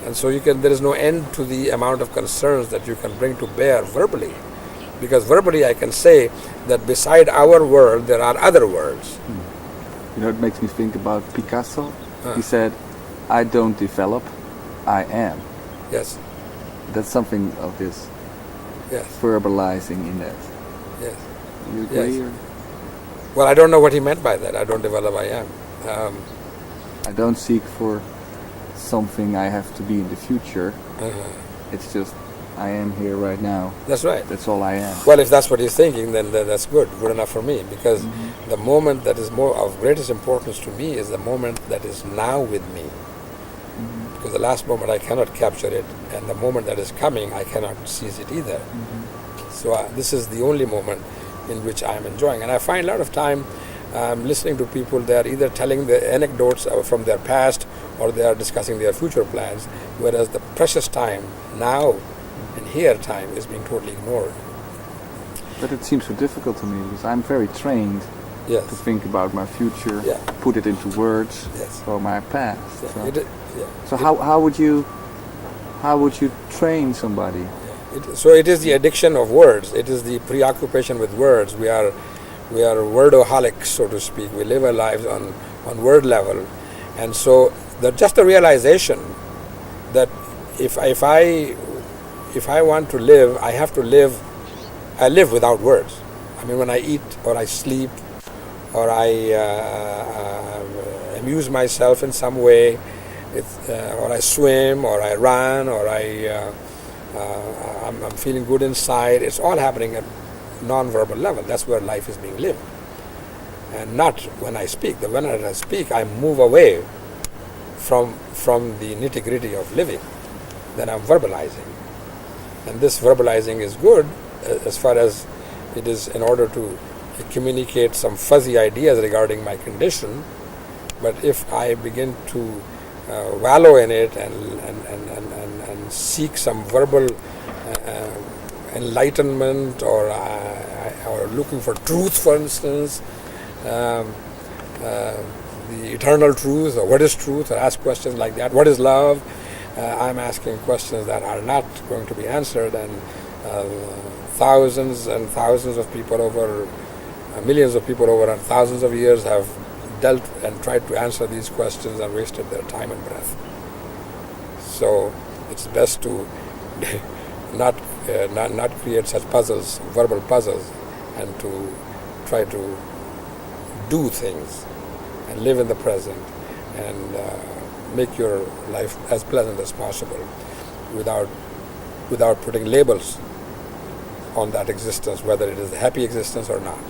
And so there is no end to the amount of concerns that you can bring to bear verbally. Because verbally I can say that beside our world, there are other worlds. It makes me think about Picasso. He said, I don't develop, I am. Yes. That's something of this verbalizing in that. Yes. You agree? Yes. Well, I don't know what he meant by that. I don't develop, I am. I don't seek for something I have to be in the future. It's just, I am here right now. That's right. That's all I am. Well, if that's what he's thinking, then that's good enough for me. Because the moment that is more of greatest importance to me is the moment that is now with me. Because the last moment I cannot capture it, and the moment that is coming I cannot seize it either. So this is the only moment in which I am enjoying. And I find a lot of time listening to people, they are either telling the anecdotes from their past or they are discussing their future plans, whereas the precious time, now and here time, is being totally ignored. But it seems so difficult to me, because I'm very trained to think about my future, put it into words, or my past. So how would you train somebody? So it is the addiction of words. It is the preoccupation with words. We are wordaholics, so to speak. We live our lives on word level, and so just the realization that if I want to live, I have to live. I live without words. I mean, when I eat or I sleep or I amuse myself in some way, or I swim or I run or I'm feeling good inside. It's all happening at non-verbal level. That's where life is being lived, and not when I speak. When I speak, I move away from the nitty-gritty of living. Then I'm verbalizing, and this verbalizing is good as far as it is in order to communicate some fuzzy ideas regarding my condition. But if I begin to wallow in it and seek some verbal enlightenment or looking for truth, for instance, the eternal truth, or what is truth, or ask questions like that. What is love? I'm asking questions that are not going to be answered, and thousands and thousands of people millions of people over thousands of years have dealt and tried to answer these questions and wasted their time and breath. So it's best to not create such puzzles, verbal puzzles, and to try to do things and live in the present and make your life as pleasant as possible without putting labels on that existence, whether it is a happy existence or not,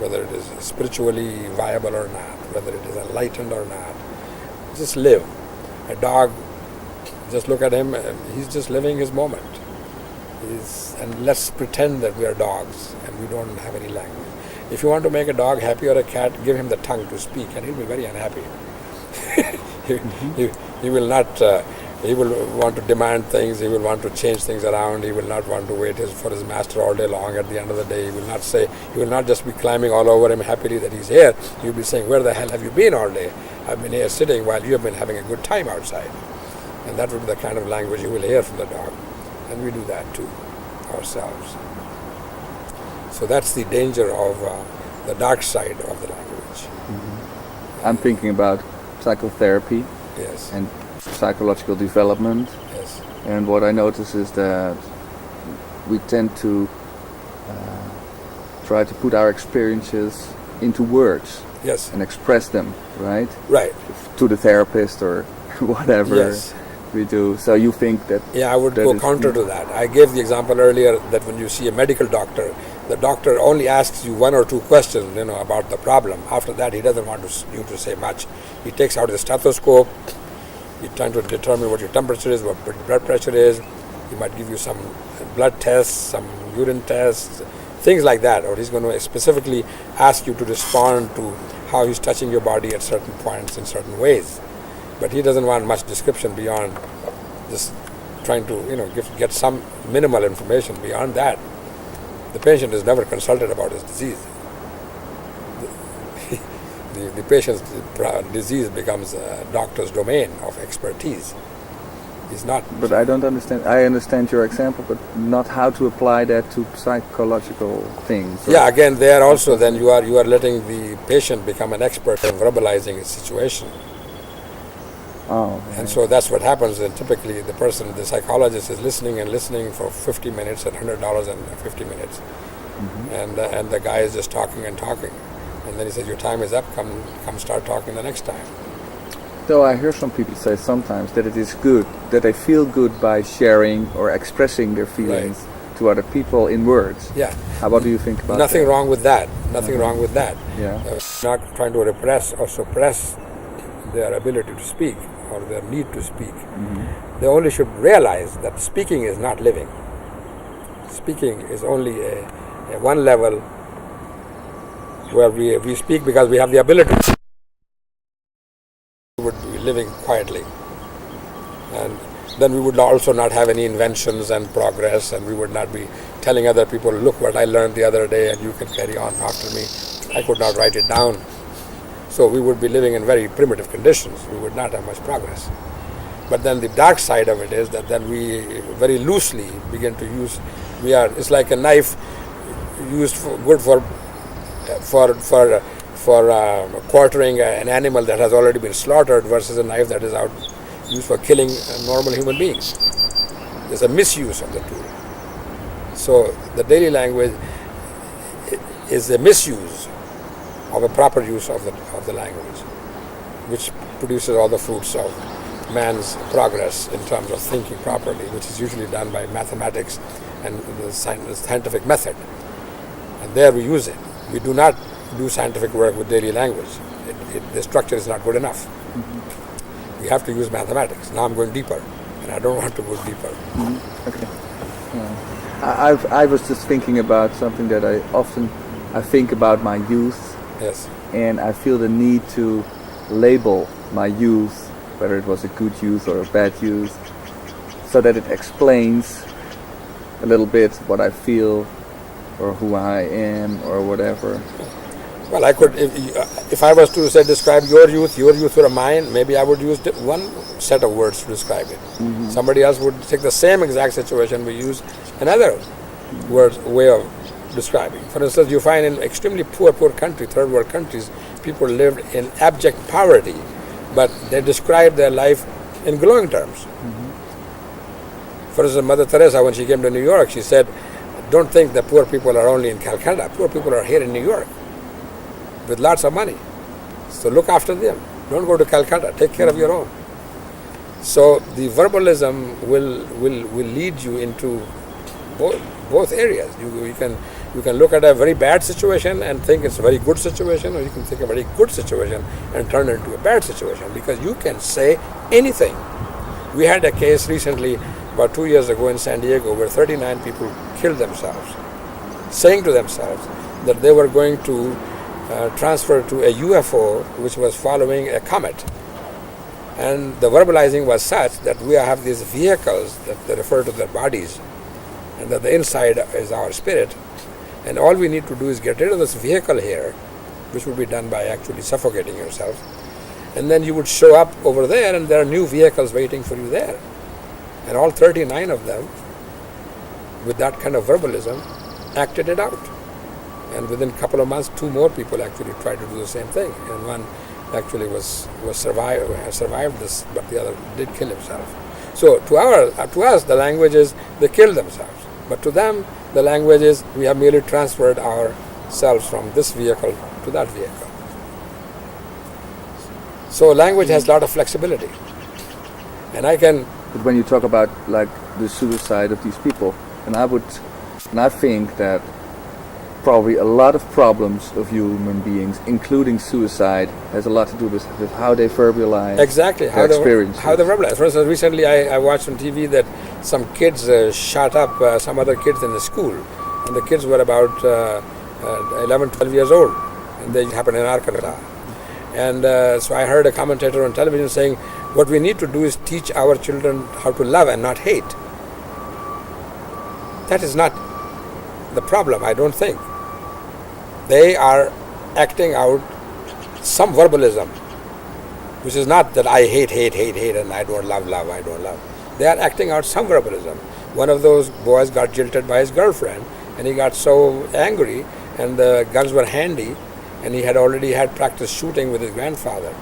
whether it is spiritually viable or not, whether it is enlightened or not. Just live. A dog, just look at him, he's just living his moment. And let's pretend that we are dogs and we don't have any language. If you want to make a dog happy or a cat, give him the tongue to speak and he'll be very unhappy. He will not, he will want to demand things, he will want to change things around, he will not want to wait for his master all day long. At the end of the day, he will not just be climbing all over him happily that he's here. He will be saying, where the hell have you been all day? I've been here sitting while you have been having a good time outside. And that would be the kind of language you will hear from the dog. And we do that too, ourselves. So that's the danger of the dark side of the language. I'm thinking about psychotherapy Yes. and psychological development. Yes. And what I notice is that we tend to try to put our experiences into words Yes. and express them, right? Right. To the therapist or whatever Yes. we do. So you think that... Yeah, I would that go is- counter to that. I gave the example earlier that when you see a medical doctor, the doctor only asks you one or two questions, about the problem. After that, he doesn't want you to say much. He takes out the stethoscope. He's trying to determine what your temperature is, what your blood pressure is. He might give you some blood tests, some urine tests, things like that. Or he's going to specifically ask you to respond to how he's touching your body at certain points in certain ways. But he doesn't want much description beyond just trying to, get some minimal information. Beyond that, the patient is never consulted about his disease. The patient's disease becomes a doctor's domain of expertise. He's not. But I don't understand. I understand your example, but not how to apply that to psychological things. Yeah, again, there also, then you are letting the patient become an expert in verbalizing his situation. Oh. And so that's what happens. And typically, the psychologist is listening for 50 minutes at $100 and 50 minutes, and the guy is just talking and talking, and then he says, "Your time is up. Come start talking the next time." Though I hear some people say sometimes that it is good, that they feel good by sharing or expressing their feelings to other people in words. Yeah. What do you think about Nothing that? wrong with that. Nothing wrong with that. Yeah. Not trying to repress or suppress their ability to speak or their need to speak. They only should realize that speaking is not living. Speaking is only a one level where we speak because we have the ability. We would be living quietly. And then we would also not have any inventions and progress, and we would not be telling other people, look what I learned the other day and you can carry on after me. I could not write it down. So we would be living in very primitive conditions. We would not have much progress. But then the dark side of it is that then we very loosely begin to use, it's like a knife used for quartering an animal that has already been slaughtered versus a knife that is out used for killing normal human beings. There's a misuse of the tool. So the daily language is a misuse of a proper use of the language, which produces all the fruits of man's progress in terms of thinking properly, which is usually done by mathematics and the scientific method. And there we use it. We do not do scientific work with daily language. The structure is not good enough. We have to use mathematics. Now I'm going deeper, and I don't want to go deeper. Okay. I was just thinking about something that I think about my youth. Yes. And I feel the need to label my youth, whether it was a good youth or a bad youth, so that it explains a little bit what I feel or who I am or whatever. Well, I could, if I was to say describe your youth or mine, maybe I would use one set of words to describe it. Somebody else would take the same exact situation, we use another way of describing. For instance, you find in extremely poor countries, third world countries, people lived in abject poverty, but they described their life in glowing terms. For instance, Mother Teresa, when she came to New York, she said, don't think that poor people are only in Calcutta. Poor people are here in New York with lots of money. So look after them. Don't go to Calcutta. Take care of your own. So the verbalism will lead you into both areas. You can look at a very bad situation and think it's a very good situation, or you can think a very good situation and turn it into a bad situation, because you can say anything. We had a case recently, about 2 years ago in San Diego, where 39 people killed themselves, saying to themselves that they were going to transfer to a UFO which was following a comet. And the verbalizing was such that we have these vehicles that they refer to their bodies, and that the inside is our spirit, and all we need to do is get rid of this vehicle here, which would be done by actually suffocating yourself, and then you would show up over there and there are new vehicles waiting for you there. And all 39 of them, with that kind of verbalism, acted it out. And within a couple of months, 2 more people actually tried to do the same thing, and one actually survived this, but the other did kill himself. So to us, the language is they killed themselves, but to them, the language is we have merely transferred ourselves from this vehicle to that vehicle. So language has a lot of flexibility, and I can. But when you talk about like the suicide of these people, and I think that probably a lot of problems of human beings, including suicide, has a lot to do with how they verbalize exactly their experiences. How they verbalize. For instance, recently I watched on TV that some kids shot up some other kids in the school, and the kids were about 11, 12 years old, and they happened in Arkansas. And so I heard a commentator on television saying, what we need to do is teach our children how to love and not hate. That is not the problem, I don't think. They are acting out some verbalism, which is not that I hate, and I don't love, I don't love. They are acting out some verbalism. One of those boys got jilted by his girlfriend, and he got so angry, and the guns were handy, and he had already had practice shooting with his grandfather,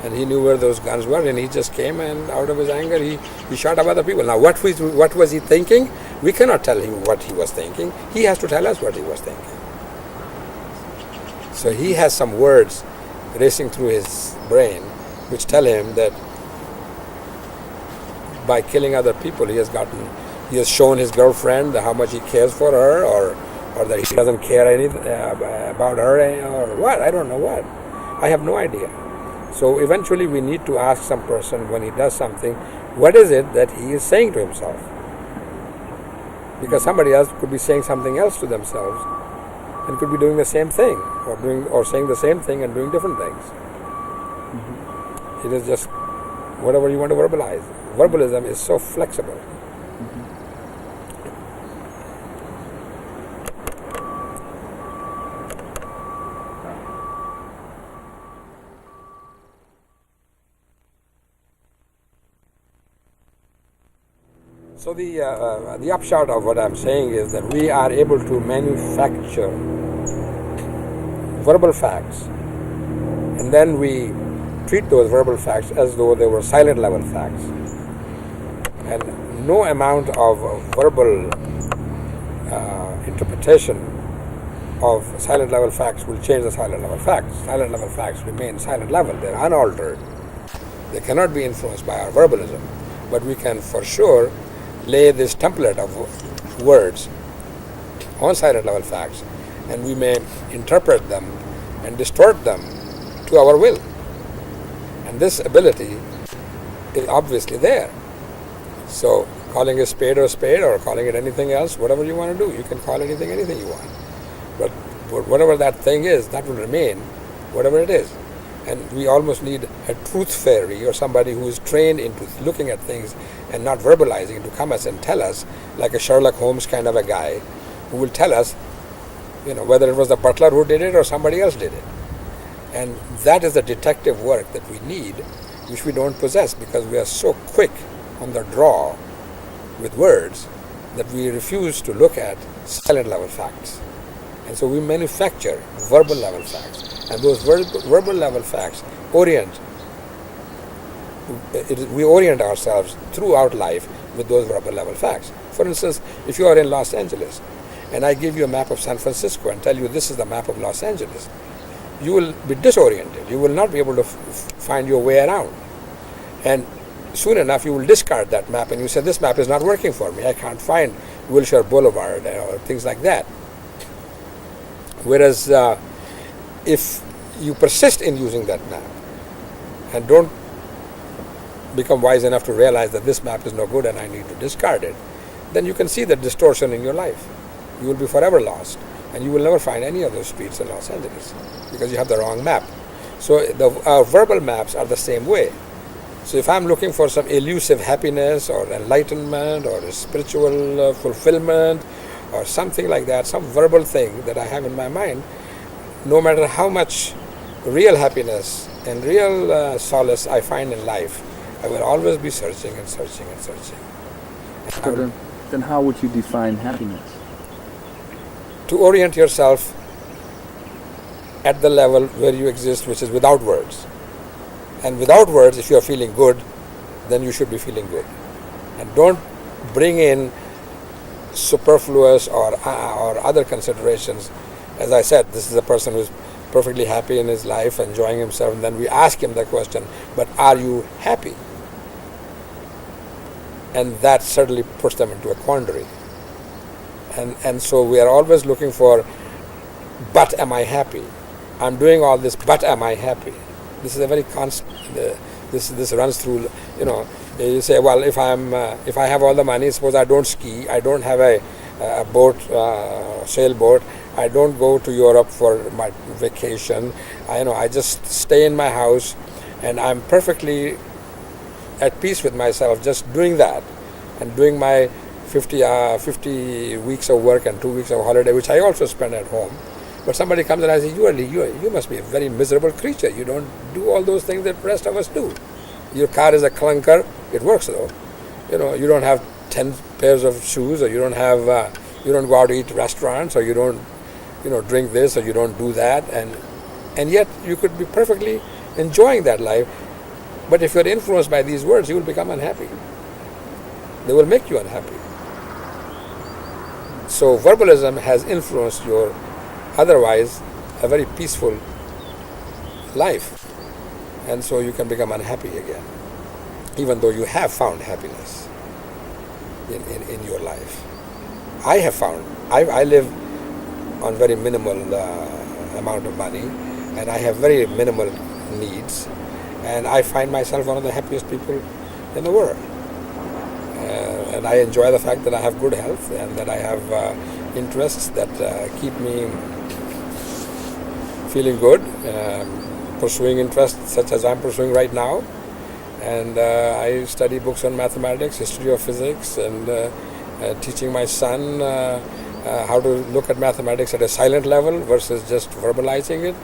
and he knew where those guns were, and he just came, and out of his anger he shot up other people. Now what was he thinking? We cannot tell him what he was thinking. He has to tell us what he was thinking. So he has some words racing through his brain which tell him that by killing other people he has shown his girlfriend how much he cares for her, or that he doesn't care anything about her, or what, I don't know what. I have no idea. So eventually we need to ask some person when he does something, what is it that he is saying to himself? Because somebody else could be saying something else to themselves and could be doing the same thing, or saying the same thing and doing different things. It is just whatever you want to verbalize. Verbalism is so flexible. So the upshot of what I'm saying is that we are able to manufacture verbal facts, and then we treat those verbal facts as though they were silent level facts. And no amount of verbal interpretation of silent level facts will change the silent level facts. Silent level facts remain silent level. They're unaltered. They cannot be influenced by our verbalism. But we can for sure lay this template of words on silent level facts, and we may interpret them and distort them to our will. And this ability is obviously there. So calling a spade, or calling it anything else, whatever you want to do, you can call anything you want. But whatever that thing is, that will remain whatever it is. And we almost need a truth fairy, or somebody who is trained into looking at things and not verbalizing, to come us and tell us, like a Sherlock Holmes kind of a guy, who will tell us, whether it was the butler who did it or somebody else did it. And that is the detective work that we need, which we don't possess, because we are so quick on the draw with words that we refuse to look at silent level facts And so we manufacture verbal level facts. And those verbal level facts we orient ourselves throughout life with those verbal level facts. For instance, if you are in Los Angeles and I give you a map of San Francisco and tell you this is the map of Los Angeles, you will be disoriented. You will not be able to find your way around. And soon enough you will discard that map and you say, this map is not working for me. I can't find Wilshire Boulevard or things like that. Whereas if you persist in using that map and don't become wise enough to realize that this map is no good and I need to discard it, then you can see the distortion in your life. You will be forever lost and you will never find any of those streets in Los Angeles because you have the wrong map. So our verbal maps are the same way. So if I'm looking for some elusive happiness or enlightenment or a spiritual fulfillment or something like that, some verbal thing that I have in my mind, no matter how much real happiness and real solace I find in life, I will always be searching and searching and searching. So then how would you define happiness? To orient yourself at the level where you exist, which is without words. And without words, if you are feeling good, then you should be feeling good. And don't bring in superfluous or other considerations. As I said, this is a person who is perfectly happy in his life, enjoying himself, and then we ask him the question, but are you happy? And that certainly puts them into a quandary. And so we are always looking for, but am I happy? I'm doing all this, but am I happy? This is a very constant, this runs through, you say, well, if I have all the money, suppose I don't ski, I don't have a boat, sailboat, I don't go to Europe for my vacation, I just stay in my house and I'm perfectly at peace with myself just doing that and doing my 50 weeks of work and 2 weeks of holiday, which I also spend at home. But somebody comes and I say, you must be a very miserable creature. You don't do all those things that the rest of us do. Your car is a clunker. It works though. You don't have 10 pairs of shoes, or you don't go out to eat restaurants, or you don't, drink this, or you don't do that, and yet you could be perfectly enjoying that life. But if you're influenced by these words, you will become unhappy. They will make you unhappy. So verbalism has influenced your otherwise a very peaceful life. And so you can become unhappy again, even though you have found happiness in your life. I have found, I live on very minimal amount of money, and I have very minimal needs, and I find myself one of the happiest people in the world. And I enjoy the fact that I have good health and that I have interests that keep me feeling good, pursuing interests such as I'm pursuing right now. And I study books on mathematics, history of physics, and teaching my son how to look at mathematics at a silent level versus just verbalizing it.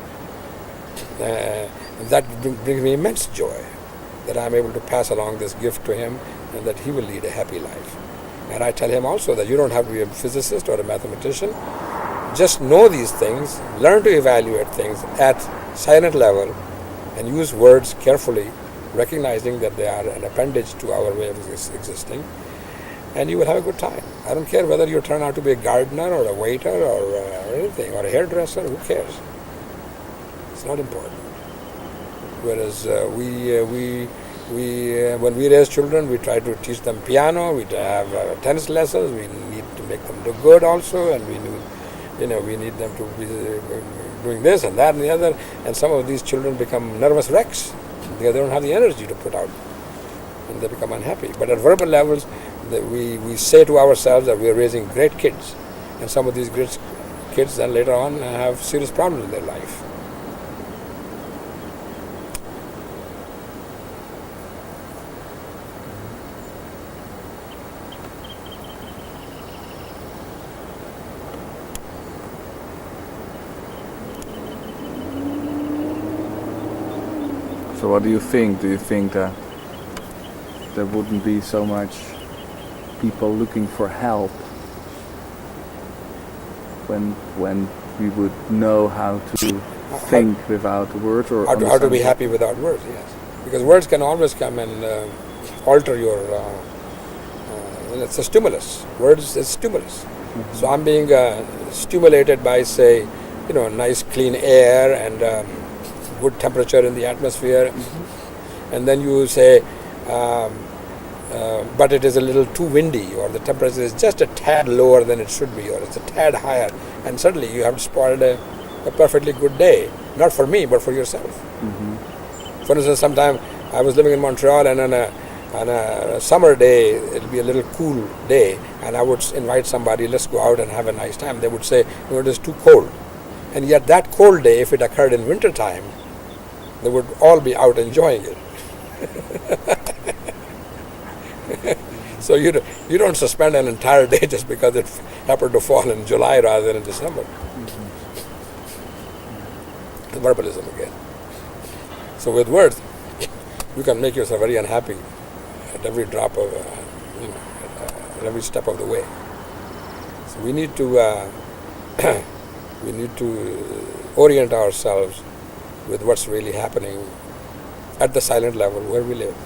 That brings me immense joy, that I'm able to pass along this gift to him and that he will lead a happy life. And I tell him also that you don't have to be a physicist or a mathematician. Just know these things, learn to evaluate things at silent level, and use words carefully, recognizing that they are an appendage to our way of existing, and you will have a good time. I don't care whether you turn out to be a gardener or a waiter or anything, or a hairdresser, who cares? It's not important. Whereas when we raise children, we try to teach them piano, we have tennis lessons, we need to make them do good also, and we need them to be doing this and that and the other, and some of these children become nervous wrecks. They don't have the energy to put out, and they become unhappy. But at verbal levels, we say to ourselves that we are raising great kids, and some of these great kids then later on have serious problems in their life. So what do you think? Do you think that there wouldn't be so much people looking for help when we would know how to think without words, or How to be understand- happy without words, yes. Because words can always come and alter your, it's a stimulus. Words is stimulus. So I'm being stimulated by, say, nice clean air and good temperature in the atmosphere. And then you say, but it is a little too windy, or the temperature is just a tad lower than it should be, or it's a tad higher. And suddenly you have spoiled a perfectly good day. Not for me, but for yourself. For instance, sometime I was living in Montreal, and on a summer day, it'll be a little cool day, and I would invite somebody, let's go out and have a nice time. They would say, no, it is too cold. And yet that cold day, if it occurred in winter time, they would all be out enjoying it. So you don't suspend an entire day just because it happened to fall in July rather than in December. Verbalism again. So with words, you can make yourself very unhappy at every drop of, at every step of the way. So we need to orient ourselves with what's really happening at the silent level where we live.